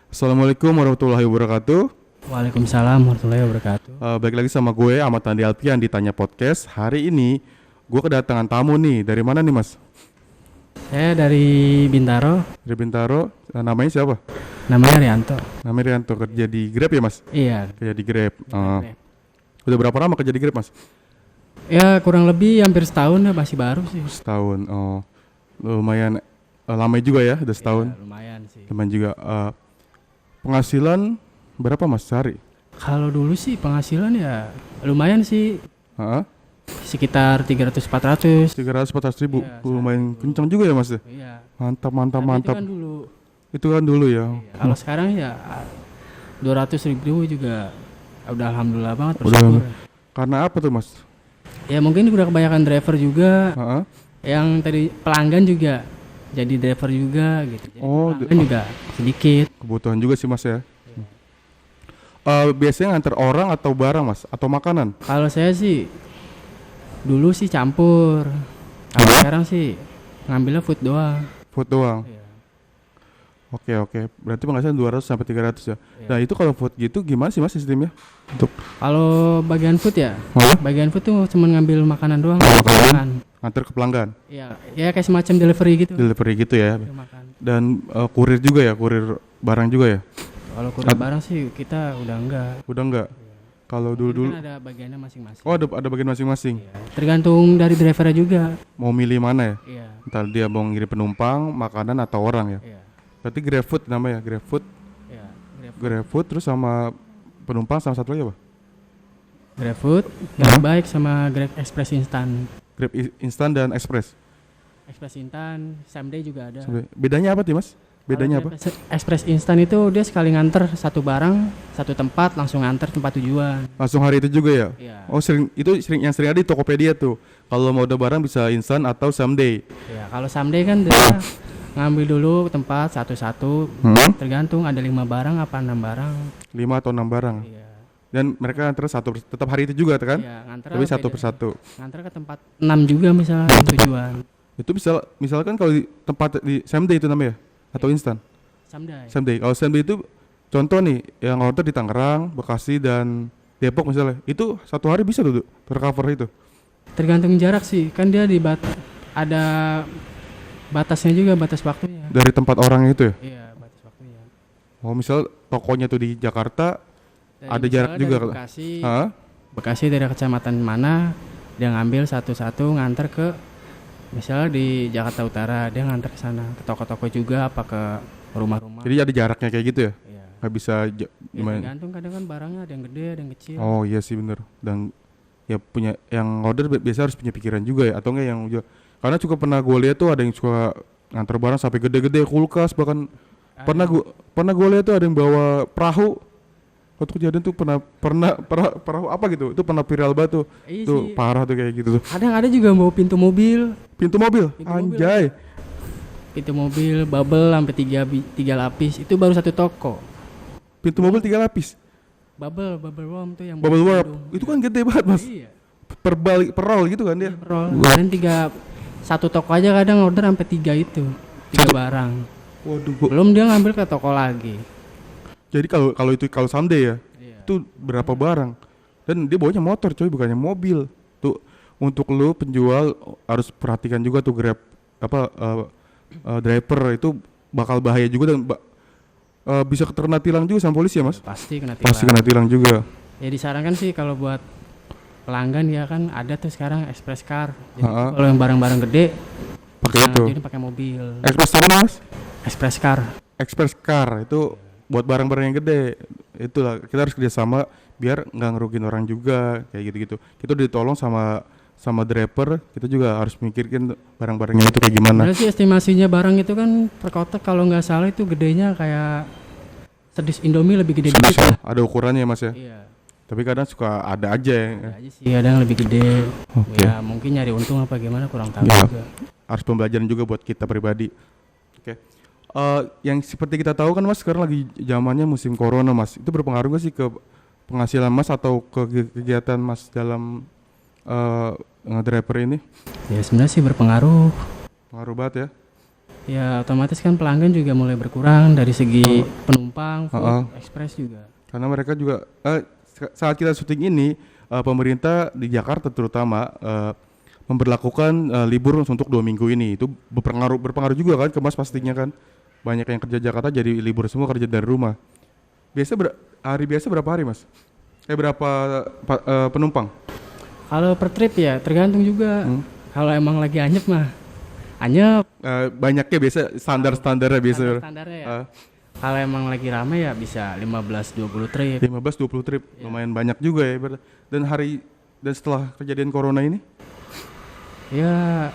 Assalamualaikum warahmatullahi wabarakatuh. Waalaikumsalam warahmatullahi wabarakatuh. Balik lagi sama gue Ahmad Tandi Alfian di Tanya Podcast. Hari ini gue kedatangan tamu nih. Dari mana nih mas? Saya dari Bintaro, Dari Bintaro. Namanya siapa? namanya Rianto. Namanya Rianto. Kerja di Grab ya mas? Iya. Kerja di Grab. Udah berapa lama kerja di Grab mas? Ya kurang lebih hampir setahun ya, masih baru sih. Setahun. Oh, lumayan lama juga ya. Udah setahun. Ya, lumayan sih. Lumayan juga. Penghasilan berapa mas sehari? Kalau dulu sih penghasilan ya lumayan sih, Heeh. sekitar 300-400. 300-400 ribu. Iya, Lumayan kencang juga ya mas? Iya. Mantap. Tapi itu kan dulu. Itu kan dulu ya. Iya. Kalau sekarang ya 200.000 juga udah alhamdulillah banget, Udah. bersyukur. Karena apa tuh mas? Ya mungkin udah kebanyakan driver juga, Heeh. yang tadi pelanggan juga jadi driver juga gitu. Jadi Oh, pelanggan juga sedikit. Kebutuhan juga sih mas ya. Biasanya nganter orang atau barang mas? Atau makanan? Kalau saya sih dulu sih campur. Kalau sekarang sih ngambilnya food doang. Food doang? Iya. Oke. Berarti penghasilan 200 sampai 300 ya? Iya. Nah itu kalau food gitu gimana sih mas sistemnya? Untuk Kalau bagian food ya, Hah? bagian food tuh cuma ngambil makanan doang. Makanan? Makan. nganter ke pelanggan? Iya, ya kayak semacam delivery gitu. Delivery gitu ya? Ambil makan. Dan kurir juga ya? Kurir barang juga ya? Kalau kurir barang sih kita udah enggak. Udah enggak? Kalau Mungkin dulu-dulu? kan ada bagiannya masing-masing. Oh ada bagian masing-masing? Iya. Tergantung dari drivernya juga. Mau milih mana ya? Iya. Entar dia mau ngirim penumpang, makanan atau orang ya? Iya. Berarti GrabFood namanya? GrabFood? Iya. GrabFood terus sama penumpang sama satu lagi apa? GrabFood, Grab Bike sama Grab Express Instan. Grab instan dan express. Express Instan, same day juga ada. Bedanya apa sih mas? Bedanya Kalau apa? Express Instan itu dia sekali nganter satu barang, satu tempat langsung nganter tempat tujuan. Langsung hari itu juga ya? Iya. Oh yang sering ada di Tokopedia tuh. Kalau mau ada barang bisa instan atau someday. Iya, kalau same day kan dia ngambil dulu tempat satu-satu. Tergantung ada 5 barang apa 6 barang. 5 atau 6 barang. Iya. Dan mereka nganter tetap hari itu juga kan? Iya, nganter Tapi satu beda. persatu. Nganter ke tempat 6 juga misalnya tujuan. Itu misalkan kalau di tempat di someday itu namanya atau instan? Same day. Someday. Kalau someday itu contoh nih yang order di Tangerang, Bekasi dan Depok misalnya. Itu satu hari bisa tuh tercover itu. Tergantung jarak sih, kan dia ada batasnya juga, batas waktunya. Dari tempat orangnya itu ya? Iya, batas waktunya. Oh, misal tokonya tuh di Jakarta, Dari ada jarak misalnya juga dari kalau- Bekasi, Hah? Bekasi dari kecamatan mana dia ngambil satu-satu nganter ke misalnya di Jakarta Utara, dia nganter ke sana ke toko-toko juga apa ke rumah-rumah. Jadi ada jaraknya kayak gitu ya? Iya. Nggak bisa Ya, gimana? tergantung, kadang kan barangnya ada yang gede, ada yang kecil. Oh iya sih bener. Dan ya punya yang order biasa harus punya pikiran juga ya, atau enggak yang karena juga pernah gue lihat tuh ada yang suka nganter barang sampai gede-gede kulkas, bahkan pernah gue lihat tuh ada yang bawa perahu. Waktu kejadian tuh pernah perahu apa gitu, itu pernah viral banget tuh. Iya Tuh sih. parah tuh kayak gitu tuh. Kadang ada juga bawa pintu mobil, Pintu mobil, anjay. bubble sampai tiga lapis, itu baru satu toko. Pintu mobil 3 lapis. Bubble warm tuh yang Bubble wrap. hidung. Itu kan gede banget, Mas. Iya. Perol gitu kan dia. Roll. Dan satu toko aja kadang order sampai 3 itu. 3 barang. Waduh, Belum dia ngambil ke toko lagi. jadi kalau someday ya, Iya. itu berapa barang? Dan dia bawanya motor coy, bukannya mobil. Tuh untuk lu penjual harus perhatikan juga tuh Grab driver itu bakal bahaya juga dan bisa kena tilang juga sama polisi ya, Mas? Pasti kena tilang. Pasti kena tilang juga. Ya disarankan sih kalau buat pelanggan ya kan ada tuh sekarang express car. Jadi Ha-ha. kalau yang barang-barang gede Pakai itu. jadi pakai mobil. Express apa, Mas? Express car. Express car itu buat barang-barang yang gede. Itulah kita harus kerjasama biar nggak ngerugin orang juga kayak gitu-gitu. Kita ditolong sama driver, kita juga harus mikirin barang-barangnya itu kayak gimana. Sebenarnya sih estimasinya barang itu kan per kotak kalau nggak salah itu gedenya kayak sedis Indomie lebih gede dikit lah. Ada ukurannya Mas ya. Iya. Tapi kadang suka ada aja yang Ada aja sih, ada yang lebih gede. Oke. Ya mungkin nyari untung apa gimana kurang tahu Ya. juga. harus pembelajaran juga buat kita pribadi. Oke. Yang seperti kita tahu kan Mas sekarang lagi zamannya musim corona Mas. Itu berpengaruh nggak sih ke penghasilan Mas atau ke kegiatan Mas dalam nge-driver ini? Ya sebenarnya sih berpengaruh. Pengaruh banget ya. Ya otomatis kan pelanggan juga mulai berkurang dari segi penumpang, Heeh. food, express juga. Karena mereka juga saat kita syuting ini pemerintah di Jakarta terutama memberlakukan libur untuk 2 minggu ini. Itu berpengaruh juga kan ke Mas pastinya kan. Banyak yang kerja Jakarta jadi libur semua, kerja dari rumah. Hari biasa berapa hari Mas? Berapa penumpang? Kalau per trip ya tergantung juga. Kalau emang lagi anyep mah anyep. Banyaknya biasa standarnya biasa. Standarnya ya. Kalau emang lagi rame ya bisa 15-20 trip. 15-20 trip, lumayan banyak juga ya. Dan setelah kejadian corona ini? Ya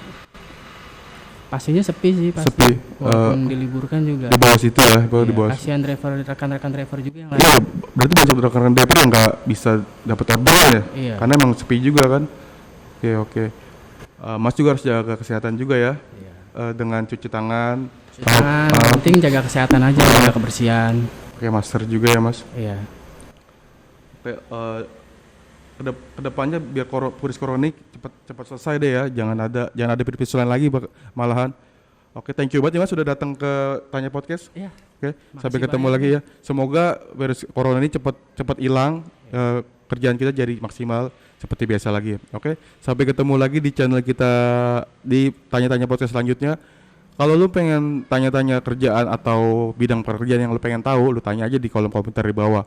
pastinya sepi sih pasti. Sepi. Walaupun diliburkan juga. Di bawah situ ya, di bawah. Kasihan rekan-rekan driver juga yang Iya, lain. berarti banyak rekan-rekan driver yang nggak bisa dapat orderan ya? Iya. Karena emang sepi juga kan. Oke. Mas juga harus jaga kesehatan juga ya. Iya. Dengan cuci tangan. Jangan, penting jaga kesehatan aja, jaga kebersihan. Pakai masker juga ya Mas. Iya. Kedepannya biar virus corona ini cepat selesai deh ya. Jangan ada virus lain lagi malahan. Oke, thank you banget ya Mas sudah datang ke Tanya Podcast. Iya. Oke, sampai Makasih ketemu banyak lagi ya. Semoga virus corona ini cepat hilang. Kerjaan kita jadi maksimal seperti biasa lagi. Oke, sampai ketemu lagi di channel kita di Tanya-Tanya Podcast selanjutnya. Kalau lu pengen tanya-tanya kerjaan atau bidang pekerjaan yang lu pengen tahu, lu tanya aja di kolom komentar di bawah.